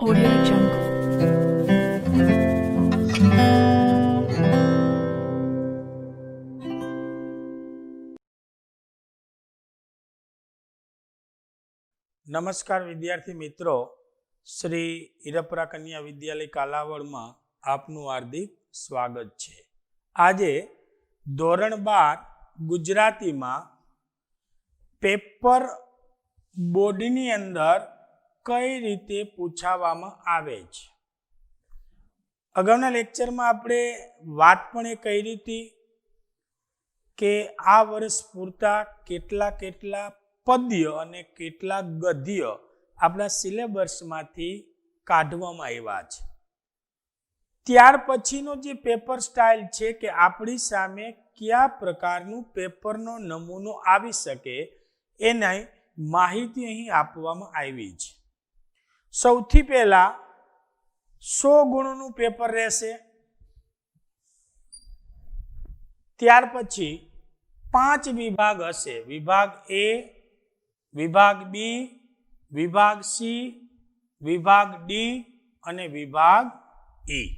Audio Jungle. નમસ્કાર વિદ્યાર્થી મિત્રો, શ્રી ઈરપરા કન્યા વિદ્યાલય કાલાવડમાં આપનું હાર્દિક સ્વાગત છે. આજે ધોરણ 12 ગુજરાતીમાં પેપર બોર્ડની અંદર કઈ રીતે પૂછાવવામાં આવે છે. અગાઉના લેક્ચરમાં આપણે વાત પણ એ કરી હતી કે આ વર્ષ પૂરતા કેટલા પદ્ય અને કેટલાક ગદ્ય આપણા સિલેબસમાંથી કાઢવામાં આવ્યા છે. ત્યાર પછીનો જે પેપર સ્ટાઇલ છે કે આપણી સામે કયા પ્રકારનું પેપરનો નમૂનો આવી શકે એની માહિતી અહીં આપવામાં આવી છે. સૌથી પહેલા 100 ગુણનું પેપર રહેશે. ત્યાર પછી 5 વિભાગ હશે. વિભાગ એ, વિભાગ બી, વિભાગ સી, વિભાગ ડી અને વિભાગ ઈ.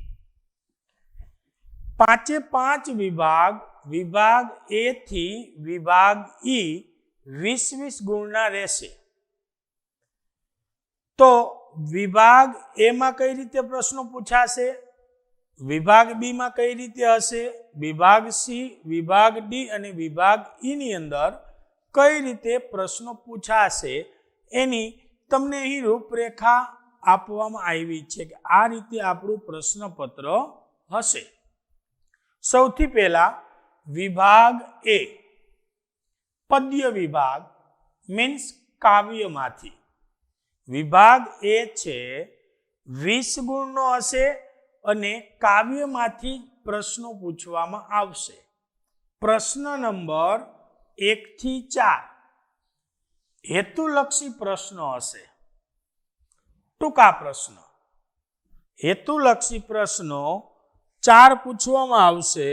5 વિભાગ, વિભાગ એ થી વિભાગ ઈ 20 ગુણના રહેશે. તો વિભાગ એ માં કઈ રીતે પ્રશ્નો પૂછાશે, વિભાગ બી માં કઈ રીતે હશે, વિભાગ સી, વિભાગ ડી અને વિભાગ ઈ ની અંદર કઈ રીતે પ્રશ્નો પૂછાશે એની તમને અહીં રૂપરેખા આપવામાં આવી છે કે આ રીતે આપણું પ્રશ્નપત્ર હશે. સૌથી પહેલા વિભાગ એ, પદ્ય વિભાગ મીન્સ કાવ્યમાંથી. વિભાગ એ છે 20 ગુણનો હશે અને કાવ્યમાંથી પ્રશ્નો પૂછવામાં આવશે. પ્રશ્ન નંબર 1 થી 4 હેતુલક્ષી પ્રશ્નો હશે. ટૂંકા પ્રશ્નો. હેતુલક્ષી પ્રશ્નો 4 પૂછવામાં આવશે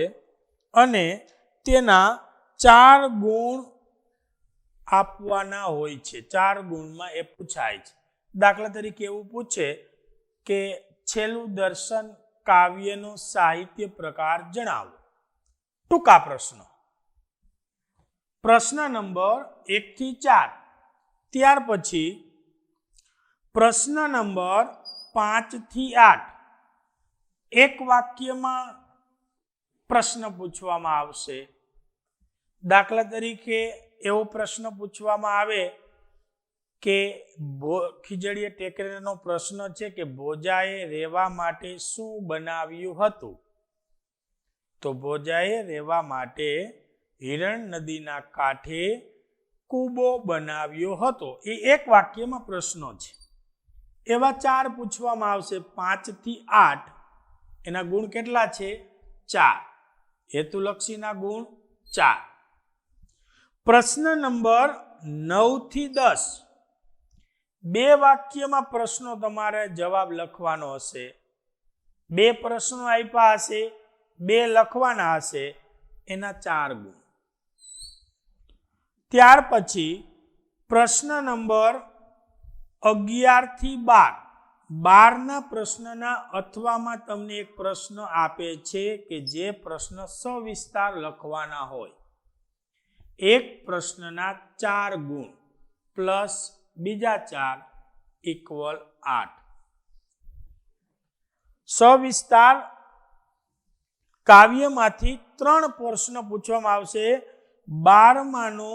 અને તેના 4 ગુણ આપવાના હોય છે. 4 ગુણમાં એ પૂછાય છે. દાખલા તરીકે એવું પૂછે કે છેલ્લું દર્શન કાવ્યનો સાહિત્ય પ્રકાર જણાવો. ટૂંકા પ્રશ્નો. પ્રશ્ન નંબર 1 થી 4. ત્યાર પછી પ્રશ્ન નંબર 5 થી 8 એક વાક્યમાં પ્રશ્ન પૂછવામાં આવશે. દાખલા તરીકે એવો પ્રશ્ન પૂછવામાં આવે કે ખીજડીએ ટેકરીનો પ્રશ્ન છે કે ભોજાએ રહેવા માટે શું બનાવ્યું હતું. તો ભોજાએ રહેવા માટે હિરણ નદીના કાંઠે કૂબો બનાવ્યો હતો. એ એક વાક્યમાં પ્રશ્નો છે. એવા 4 પૂછવામાં આવશે. 5 થી 8 એના ગુણ કેટલા છે? 4. હેતુલક્ષીના ગુણ 4. પ્રશ્ન નંબર 9 થી 10 2 વાક્યમાં પ્રશ્નો તમારે જવાબ લખવાનો હશે. 2 પ્રશ્નો આપ્યા હશે, 2 લખવાના હશે, એના 4 ગુણ. ત્યાર પછી પ્રશ્ન નંબર 11 થી 12 12ના પ્રશ્નના અથવામાં તમને એક પ્રશ્ન આપે છે કે જે પ્રશ્ન સવિસ્તાર લખવાના હોય. એક પ્રશ્નના 4 ગુણ પ્લસ બીજા 4 ઇક્વલ 8. સવિસ્તાર કાવ્યમાંથી 3 પ્રશ્ન પૂછવામાં આવશે. 12માનો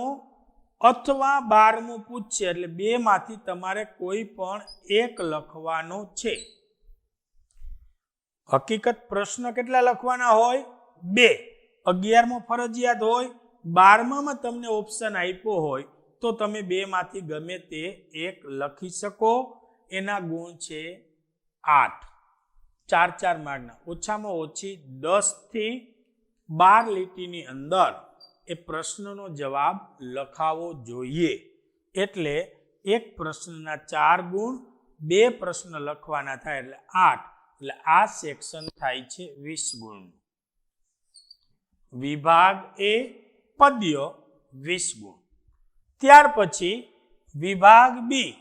અથવા 12મું પૂછશે એટલે 2 માંથી તમારે કોઈ પણ એક લખવાનો છે. હકીકત પ્રશ્ન કેટલા લખવાના હોય? 2. 11મો ફરજિયાત હોય. 12માં તમને ઓપ્શન આપ્યો હોય તો તમે 2 માંથી ગમે તે એક લખી શકો. એના ગુણ છે 8. 4 માર્કના. ઓછામાં ઓછી 10 થી 12 લીટીની અંદર એ પ્રશ્નનો જવાબ લખાવો જોઈએ. એટલે એક પ્રશ્નના 4 ગુણ, 2 પ્રશ્ન લખવાના થાય એટલે 8. એટલે આ સેક્શન થાય છે 20 ગુણનું. વિભાગ એ પદ્ય 20 ગુણ. ત્યાર પછી વિભાગ બી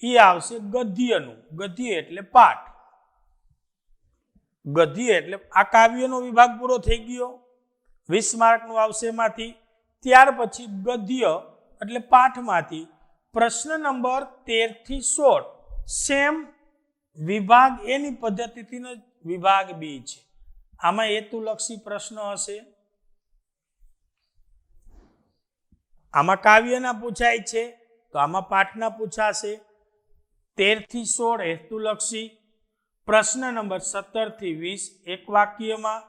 એ આવશે ગદ્યનું. ગદ્ય એટલે પાઠ. ગદ્ય એટલે આ કાવ્યનો વિભાગ પૂરો થઈ ગયો, 20 માર્કનું આવશે એમાંથી. ત્યાર પછી ગદ્ય એટલે પાઠમાંથી પ્રશ્ન નંબર 13 થી 16 સેમ વિભાગ એની પદ્ધતિથી વિભાગ બી છે. આમાં હેતુલક્ષી પ્રશ્ન હશે. આમાં કાવ્યના પૂછાય છે તો આમાં પાઠના પૂછાશે. 13 થી 16 હેતુલક્ષી. પ્રશ્ન નંબર 17 થી 20 એક વાક્યમાં.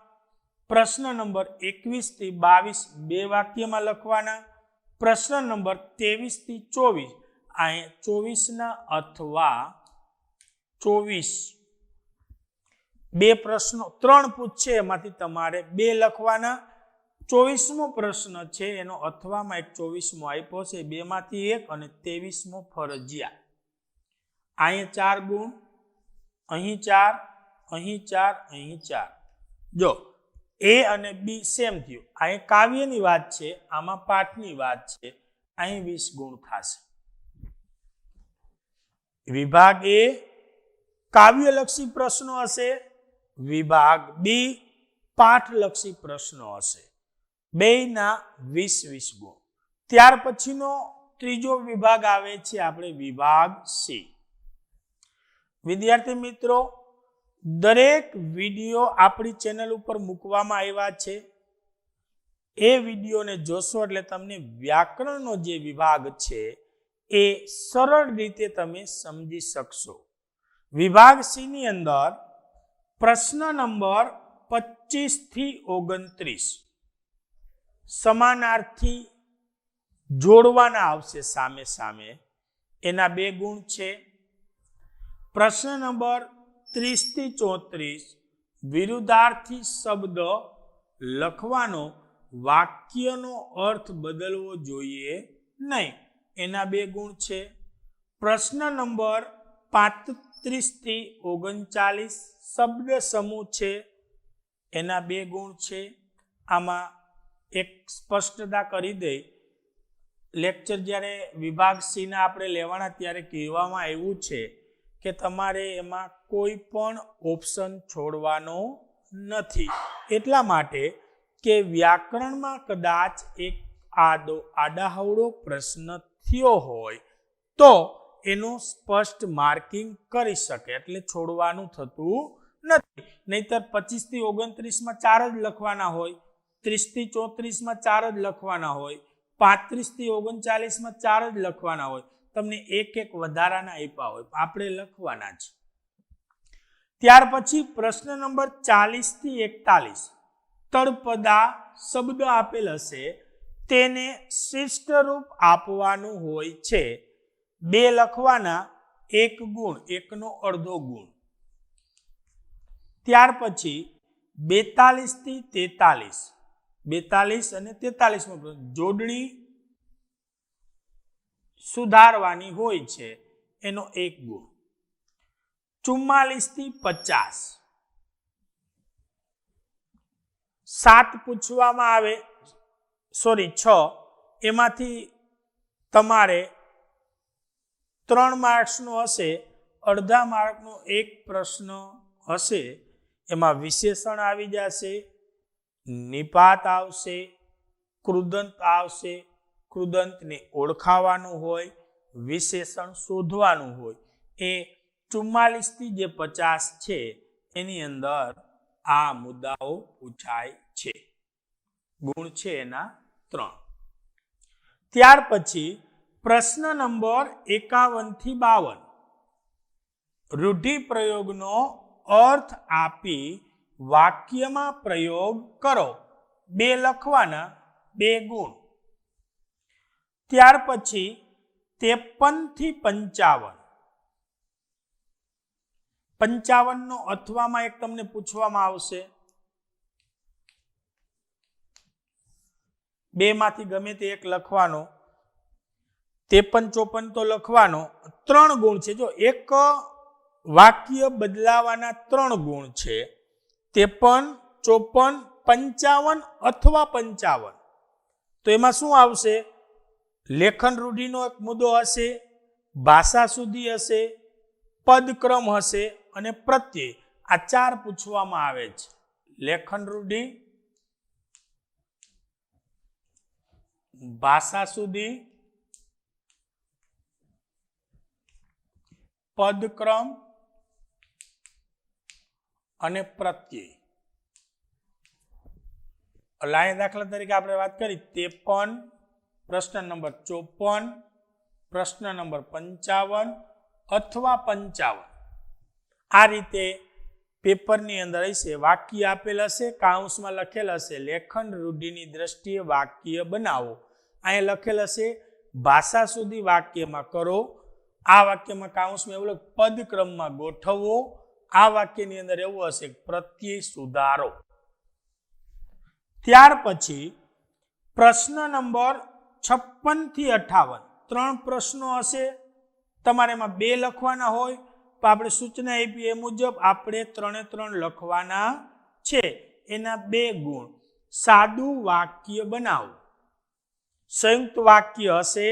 પ્રશ્ન નંબર 21 થી 22 બે વાક્યમાં લખવાના. પ્રશ્ન નંબર 23 થી 24 અહીં 24ના અથવા 24 બે પ્રશ્નો 3 પૂછશે, એમાંથી તમારે 2 લખવાના. 24મો પ્રશ્ન છે એનો અથવામાં એક 24મો આપ્યો છે, બેમાંથી એક, અને 23મો ફરજિયાત. અહીં 4 ગુણ, અહીં 4, અહીં 4, અહીં 4. જો એ અને બી સેમ થયું. અહીં કાવ્યની વાત છે, આમાં પાઠની વાત છે. અહીં 20 ગુણ થશે. વિભાગ એ કાવ્યલક્ષી પ્રશ્નો હશે, વિભાગ બી પાઠલક્ષી પ્રશ્નો હશે. બેયના 20-20 ગુણ. ત્યાર પછીનો ત્રીજો વિભાગ આવે છે આપણે વિભાગ સી. વિદ્યાર્થી મિત્રો, દરેક વિડીયો આપણી ચેનલ ઉપર મૂકવામાં આવ્યા છે. એ વિડીયોને જોશો એટલે તમને વ્યાકરણનો જે વિભાગ છે એ સરળ રીતે તમે સમજી શકશો. વિભાગ સી ની અંદર પ્રશ્ન નંબર 25 થી 29 સમાનાર્થી જોડવાના આવશે સામે સામે, એના 2 ગુણ છે. પ્રશ્ન નંબર 30 થી 34 વિરુદ્ધાર્થી શબ્દ લખવાનો, વાક્યનો અર્થ બદલવો જોઈએ નહીં, એના 2 ગુણ છે. પ્રશ્ન નંબર 35 થી 39 શબ્દ સમૂહ છે, એના 2 ગુણ છે. આમાં એક સ્પષ્ટતા કરી દે, લેક્ચર જ્યારે વિભાગ સી ના આપણે લેવાના ત્યારે કહેવામાં આવ્યું છે કે તમારે એમાં કોઈ પણ ઓપ્શન છોડવાનો નથી. એટલા માટે કે વ્યાકરણમાં કદાચ એક આડાહવડો પ્રશ્ન થયો હોય તો એનું સ્પષ્ટ માર્કિંગ કરી શકે, એટલે છોડવાનું થતું નથી. નહીતર 25 થી 29માં 4 જ લખવાના હોય, 30 થી 34માં 4 જ લખવાના હોય, 35 થી 39માં 4 જ લખવાના હોય. તમને એક વધારાના આપ્યા હોય, આપણે લખવાના જ. ત્યાર પછી પ્રશ્ન નંબર 40 થી 41 તળપદા શબ્દ આપેલ હશે, તેને શિષ્ટ રૂપ આપવાનું હોય છે. 2 લખવાના, 1 ગુણ, 1નો અડધો ગુણ. ત્યાર પછી 42 થી 43 42 અને 43 જોડણી સુધારવાની હોય છે, એનો 1 ગુણ. 44 થી 50 7 પૂછવામાં આવે, 6, એમાંથી તમારે 3 માર્ક્સનો હશે, અડધા માર્કનો એક પ્રશ્ન હશે. એમાં વિશેષણ આવી જશે, નિપાત આવશે, કૃદંત આવશે. કૃદંતને ઓળખાવાનું હોય, વિશેષણ શોધવાનું હોય. એ 44 થી જે 50 છે એની અંદર આ મુદ્દાઓ પૂછાય છે. ગુણ છે એના 3. ત્યાર પછી પ્રશ્ન નંબર 51 થી 52 રૂઢિપ્રયોગનો અર્થ આપી વાક્યમાં પ્રયોગ કરો. 2 લખવાના, 2 ગુણ. ત્યાર પછી 53 થી 55 55નો અથવામાં એક તમને પૂછવામાં આવશે. 2 માંથી ગમે તે એક લખવાનો. 53 54 તો લખવાનો. 3 ગુણ છે. જો એક વાક્ય બદલાવાના 3 ગુણ છે. 53 54 55 અથવા 55. તો એમાં શું આવશે? લેખન રૂઢિનો એક મુદ્દો હશે, ભાષા સુધી હશે, પદક્રમ હશે અને પ્રત્યય. આ 4 પૂછવામાં આવે છે. લેખન રૂઢિ, ભાષા સુધી, પદક્રમ અને પ્રત્યય. લાઈન દાખલા તરીકે આપણે વાત કરી 53, પ્રશ્ન નંબર 54, પ્રશ્ન નંબર 55 અથવા 55. આ રીતે પેપરની અંદર હશે, વાક્ય આપેલ હશે, કાઉન્સમાં લખેલ હશે લેખન રૂઢિની દ્રષ્ટિએ વાક્ય બનાવો. અહીંયા લખેલ હશે ભાષા સુધી વાક્યમાં કરો. આ વાક્યમાં કાઉન્સમાં એવું લખ પદક્રમમાં ગોઠવવો. આ વાક્યની અંદર એવું હશે પ્રત્યય સુધારો. ત્યાર પછી પ્રશ્ન નંબર 56 થી 58 3 પ્રશ્નો હશે. તમારે એમાં 2 લખવાના હોય તો આપણે સૂચના આપી એ મુજબ આપણે 3 લખવાના છે. એના 2 ગુણ. સાદું વાક્ય બનાવો. સંયુક્ત વાક્ય હશે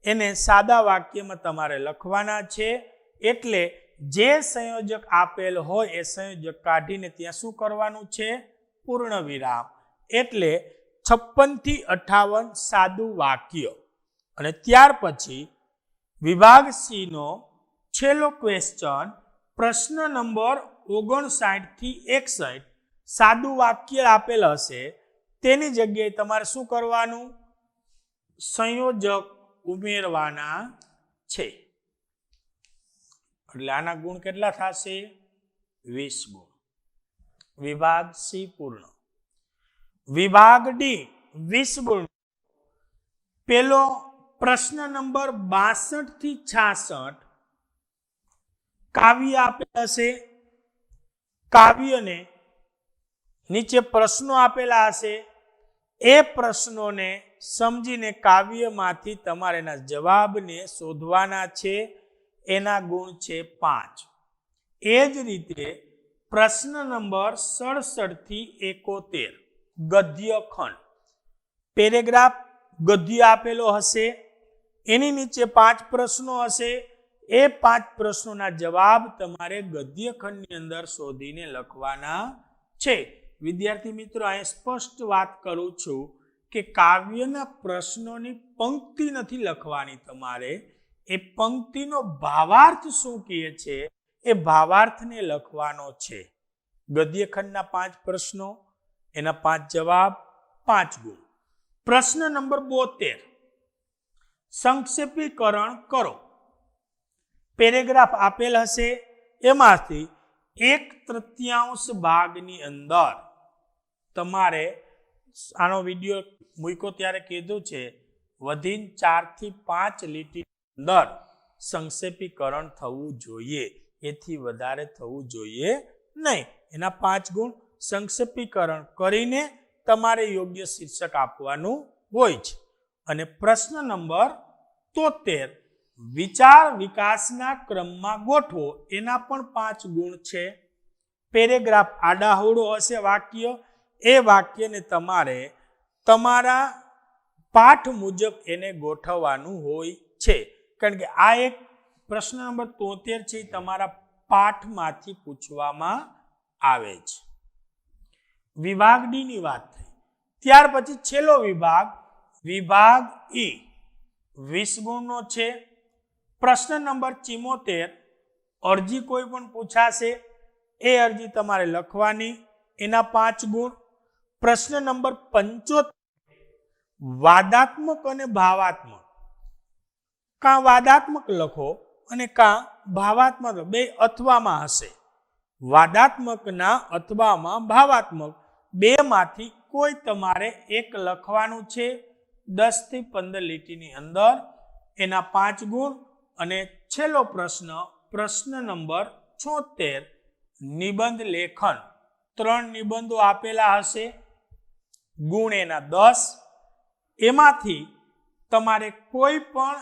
એને સાદા વાક્યમાં તમારે લખવાના છે. એટલે જે સંયોજક આપેલ હોય એ સંયોજક કાઢીને ત્યાં શું કરવાનું છે? પૂર્ણ વિરામ. એટલે 56 થી 58 સાદું વાક્ય. અને ત્યાર પછી વિભાગ સી નો છેલ્લો ક્વેશ્ચન, પ્રશ્ન નંબર 59 થી 61 સાદું વાક્ય આપેલ હશે. તેની જગ્યાએ તમારે શું કરવાનું? સંયોજક ઉમેરવાના છે. એટલે આના ગુણ કેટલા થશે? 20 ગુણ. વિભાગ સી પૂર્ણ. વિભાગ ડી 20 ગુણ. પેલો પ્રશ્ન નંબર 62 થી 66 કાવ્ય આપેલ હશે. કાવ્યને નીચે પ્રશ્નો આપેલા હશે. એ પ્રશ્નોને સમજીને કાવ્યમાંથી તમારે એના જવાબને શોધવાના છે. એના ગુણ છે 5. એ જ રીતે પ્રશ્ન નંબર 67 થી 71 ગદ્ય ખંડ. પેરેગ્રાફ ગદ્ય આપેલો હશે. એની નીચે 5 પ્રશ્નો હશે. એ 5 પ્રશ્નોના જવાબ તમારે ગદ્ય ખંડની અંદર શોધીને લખવાના છે. વિદ્યાર્થી મિત્રો, અહીં સ્પષ્ટ વાત કરું છું કે કાવ્યના પ્રશ્નોની પંક્તિ નથી લખવાની તમારે. એ પંક્તિનો ભાવાર્થ શું કહે છે એ ભાવાર્થને લખવાનો છે. ગદ્યખંડના 5 પ્રશ્નો, એના 5 જવાબ, 5 ગુણ. પ્રશ્ન નંબર 72 સંક્ષેપીકરણ કરો. પેરેગ્રાફ આપેલ હશે. એમાંથી 1/3 ભાગની અંદર તમારે, આનો વિડીયો મૂક્યો ત્યારે કીધું છે, વધીને 4 થી 5 લીટી અંદર સંક્ષેપીકરણ થવું જોઈએ. એથી વધારે થવું જોઈએ નહીં. એના 5 ગુણ. સંક્ષેપીકરણ કરીને તમારે યોગ્ય શીર્ષક આપવાનું હોય છે. અને પ્રશ્ન નંબર 73 વિચાર વિકાસના ક્રમમાં ગોઠવો. એના પણ 5 ગુણ છે. પેરેગ્રાફ આડાહવડો હશે વાક્ય. એ વાક્યને તમારે તમારા પાઠ મુજબ એને ગોઠવવાનું હોય છે. કારણ કે આ એક પ્રશ્ન નંબર 73 છે, તમારા પાઠમાંથી પૂછવામાં આવે છે. વિભાગ ડી ની વાત થઈ. ત્યાર પછી છેલ્લો વિભાગ, વિભાગ ઈ 20 ગુણનો છે. પ્રશ્ન નંબર 74 અરજી કોઈ પણ પૂછાશે. એ અરજી તમારે લખવાની. એના 5 ગુણ. પ્રશ્ન નંબર 75 વાદાત્મક અને ભાવાત્મક. કાં વાદાત્મક લખો અને કાં ભાવાત્મક, બે અથવામાં હશે. વાદાત્મકના અથવામાં ભાવાત્મક, બેમાંથી કોઈ તમારે એક લખવાનું છે. 10 થી 15 લીટીની અંદર. એના 5 ગુણ. અને છેલ્લો પ્રશ્ન, પ્રશ્ન નંબર 76 નિબંધ લેખન. 3 નિબંધો આપેલા હશે. ગુણ એના 10. એમાંથી તમારે કોઈ પણ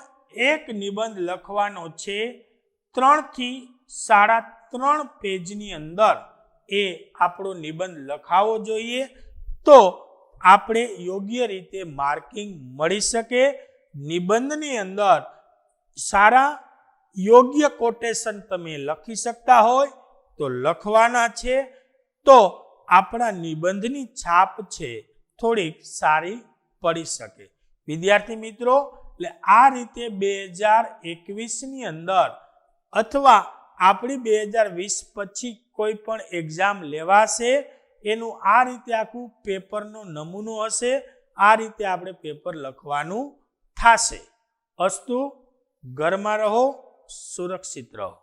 એક નિબંધ લખવાનો છે. 3 થી 3.5 પેજની અંદર એ આપણો નિબંધ લખાવો જોઈએ. તો આપણે યોગ્ય રીતે માર્કિંગ મળી શકે. નિબંધની અંદર સારા યોગ્ય કોટેશન તમે લખી શકતા હોય તો લખવાના છે, તો આપણા નિબંધની છાપ છે થોડીક સારી પડી શકે. વિદ્યાર્થી મિત્રો, એટલે આ રીતે 2021ની અંદર અથવા આપણી 2020 પછી કોઈ પણ એક્ઝામ લેવાશે એનું આ રીતે આખું પેપરનો નમૂનો હશે. આ રીતે આપણે પેપર લખવાનું થશે. અસ્તુ, ઘરમાં રહો, સુરક્ષિત રહો.